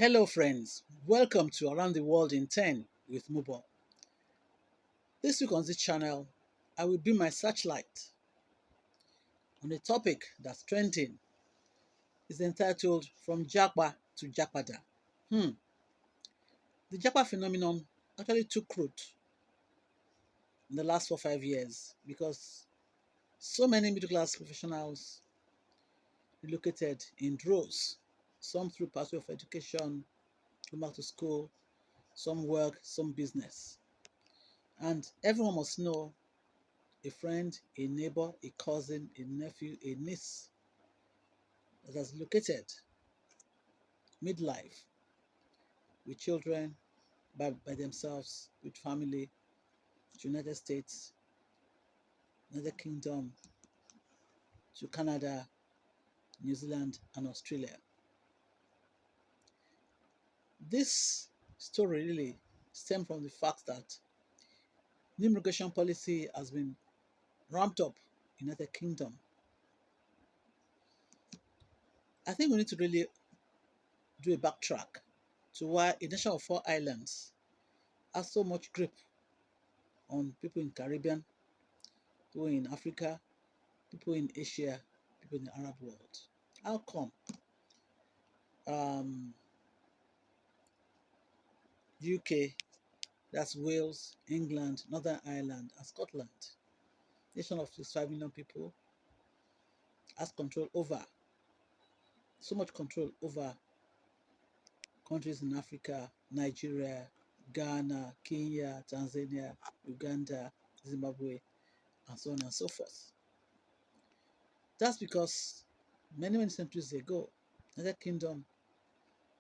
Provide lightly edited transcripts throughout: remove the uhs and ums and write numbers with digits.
Hello friends, welcome to Around the World in 10 with Mubo. This week on this channel, I will be my searchlight on a topic that's trending. It's entitled From JAPA to JAPADA. The JAPA phenomenon actually took root in the last 4-5 years because so many middle class professionals relocated in droves, some through pathway of education, go back to school, some work, some business. And everyone must know a friend, a neighbor, a cousin, a nephew, a niece that has located midlife with children by themselves, with family, to United States, United Kingdom, to Canada, New Zealand, and Australia. This story really stems from the fact that new immigration policy has been ramped up in the United Kingdom. I think we need to really do a backtrack to why a nation of 4 islands has so much grip on people in Caribbean, people in Africa, people in Asia, people in the Arab world. How come UK, that's Wales, England, Northern Ireland, and Scotland, nation of 5 million people, has control over, so much control over countries in Africa, Nigeria, Ghana, Kenya, Tanzania, Uganda, Zimbabwe, and so on and so forth. That's because many centuries ago, the United Kingdom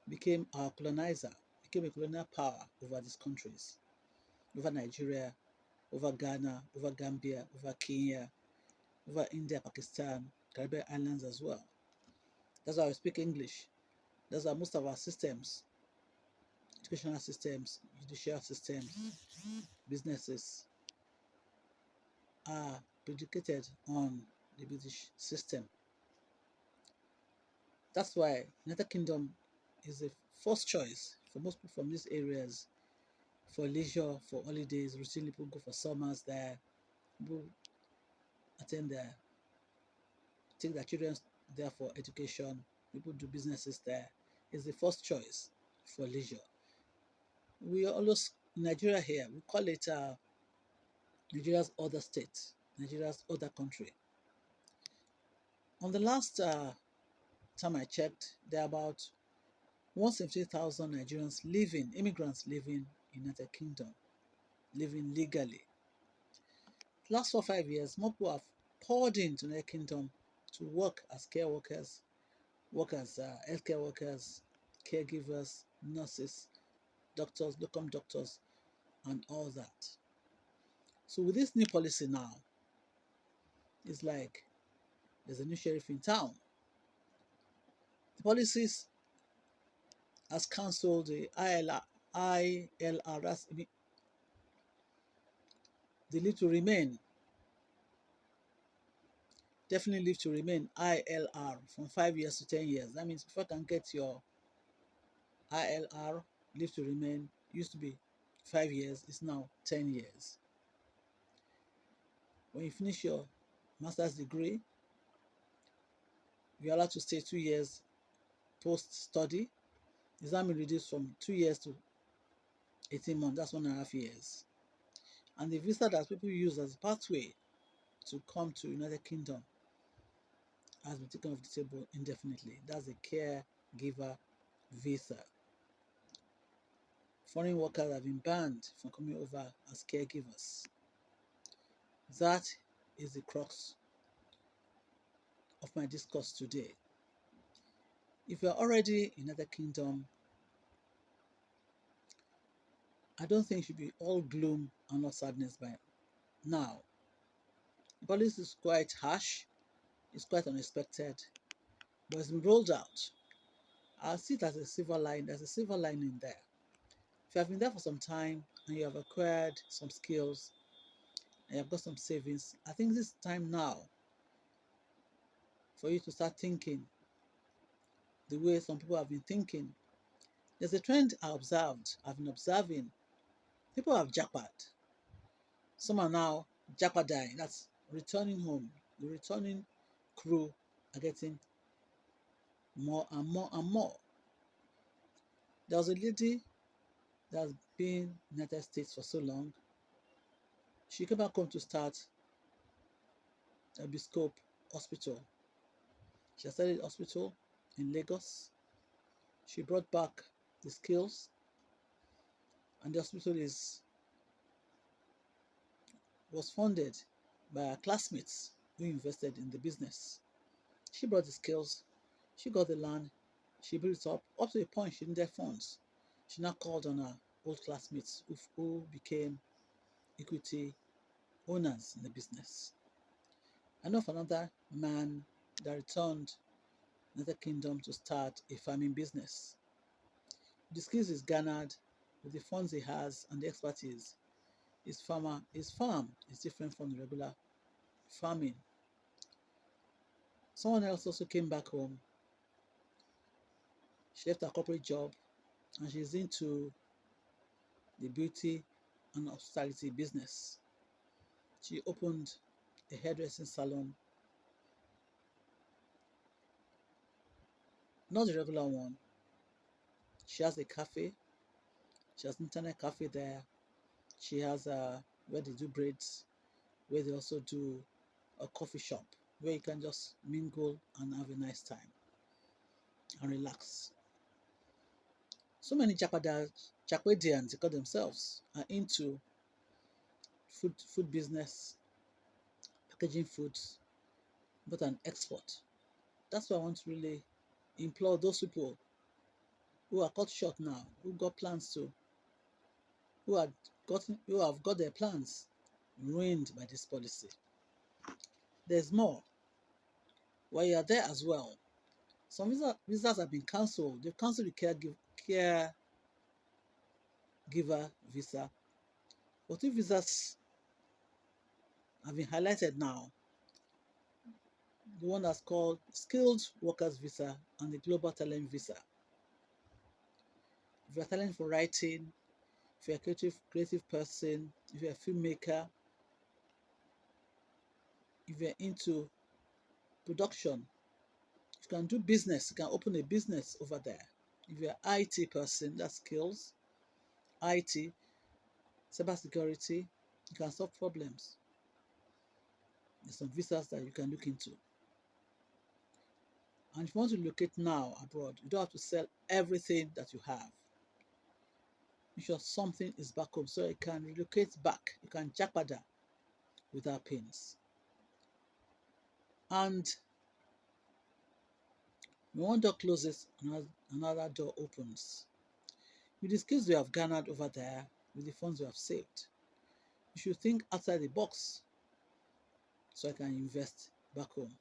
became our colonizer, became a colonial power over these countries, over Nigeria, over Ghana, over Gambia, over Kenya, over India, Pakistan, Caribbean islands as well. That's why we speak English. That's why most of our systems, educational systems, judicial systems, businesses, are predicated on the British system. That's why United Kingdom is the first choice for most people from these areas for leisure, for holidays. Routinely people go for summers there, people attend there, take their children there for education, people do businesses there. It's the first choice for leisure. We always, in Nigeria here, we call it Nigeria's other state, Nigeria's other country. On the last time I checked, there are about 170,000 Nigerians living, immigrants living in the United Kingdom, living legally. The last 4-5 years, more people have poured into the United Kingdom to work as care workers, work as healthcare workers, caregivers, nurses, doctors, locum doctors, and all that. So with this new policy now, it's like there's a new sheriff in town. The policies has cancelled the ILR, that's the leave to remain, definitely leave to remain, ILR, from 5 years to 10 years. That means before you can get your ILR, leave to remain, used to be 5 years, it's now 10 years. When you finish your master's degree, you're allowed to stay 2 years post-study. It's now been reduced from 2 years to 18 months, that's 1.5 years. And the visa that people use as a pathway to come to United Kingdom has been taken off the table indefinitely. That's a caregiver visa. Foreign workers have been banned from coming over as caregivers. That is the crux of my discourse today. If you're already in the United Kingdom, I don't think it should be all gloom and not sadness by now. The policy is quite harsh, it's quite unexpected, but it's been rolled out. I'll see it as a silver line. There's a silver lining there. If you have been there for some time and you have acquired some skills and you have got some savings, I think this time now for you to start thinking the way some people have been thinking, There's a trend I've been observing. People have jackpot. Some are now JAPADA, that's returning home. The returning crew are getting more and more and more. There was a lady that's been in the United States for so long. She came back home to start a bespoke hospital. She started a hospital in Lagos. She brought back the skills, and the hospital was funded by her classmates who invested in the business. She brought the skills, she got the land, she built it up to a point she needed funds. She now called on her old classmates who became equity owners in the business. I know of another man that returned to the United Kingdom to start a farming business. The skills he's garnered with the funds he has and the expertise, his farm is different from the regular farming. Someone else also came back home. She left her corporate job and she's into the beauty and hospitality business. She opened a hairdressing salon, not the regular one. She has a cafe. She has an internet cafe there. She has where they do braids, where they also do a coffee shop where you can just mingle and have a nice time and relax. So many Japadians, they call themselves, are into food business, packaging foods, but an export. That's why I want to really implore those people who are cut short now, who got plans to, who have got their plans ruined by this policy. There's more. While you are there as well, some visas have been cancelled. They've cancelled the caregiver visa. But two visas have been highlighted now. The one that's called Skilled Workers Visa and the Global Talent Visa. If you're talent for writing, if you're a creative person, if you're a filmmaker, if you're into production, if you can do business, you can open a business over there. If you're an IT person, that's skills, IT, cybersecurity, you can solve problems. There's some visas that you can look into. And if you want to locate now abroad, you don't have to sell everything that you have. Make sure something is back home so you can relocate back. You can JAPADA without pains. And when one door closes, another door opens. With the skills you have garnered over there, with the funds you have saved, you should think outside the box so I can invest back home.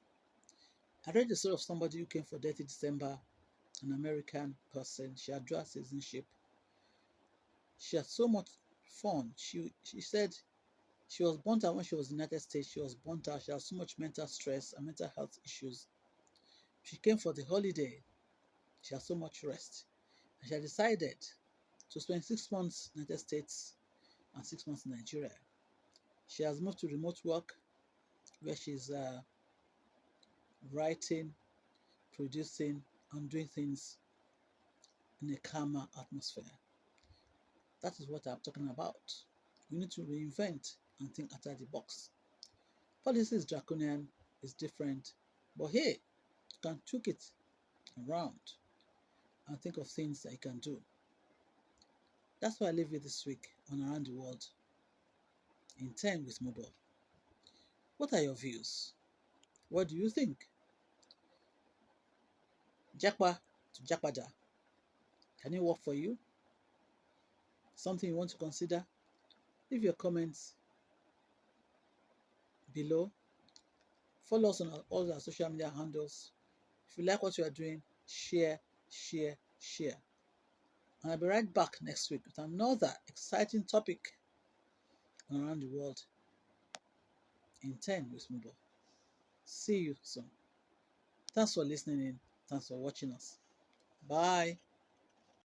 I read the story of somebody who came for 30 December, an American person. She had dual citizenship. She had so much fun. She said she was burnt out when she was in the United States. She was burnt out. She had so much mental stress and mental health issues. She came for the holiday. She had so much rest. And she had decided to spend 6 months in the United States and 6 months in Nigeria. She has moved to remote work where she's writing, producing, and doing things in a calmer atmosphere. That is what I'm talking about. We need to reinvent and think outside the box. Policy is draconian, it's different, but hey, you can tweak it around and think of things that you can do. That's why I leave you this week on Around the World in 10 with Mobile. What are your views? What do you think? JAPA to JAPADA. Can it work for you? Something you want to consider? Leave your comments below. Follow us on all our social media handles. If you like what you are doing, share, share, share. And I'll be right back next week with another exciting topic around the world in 10 with Mubo. See you soon. Thanks for listening in. Thanks for watching us. Bye.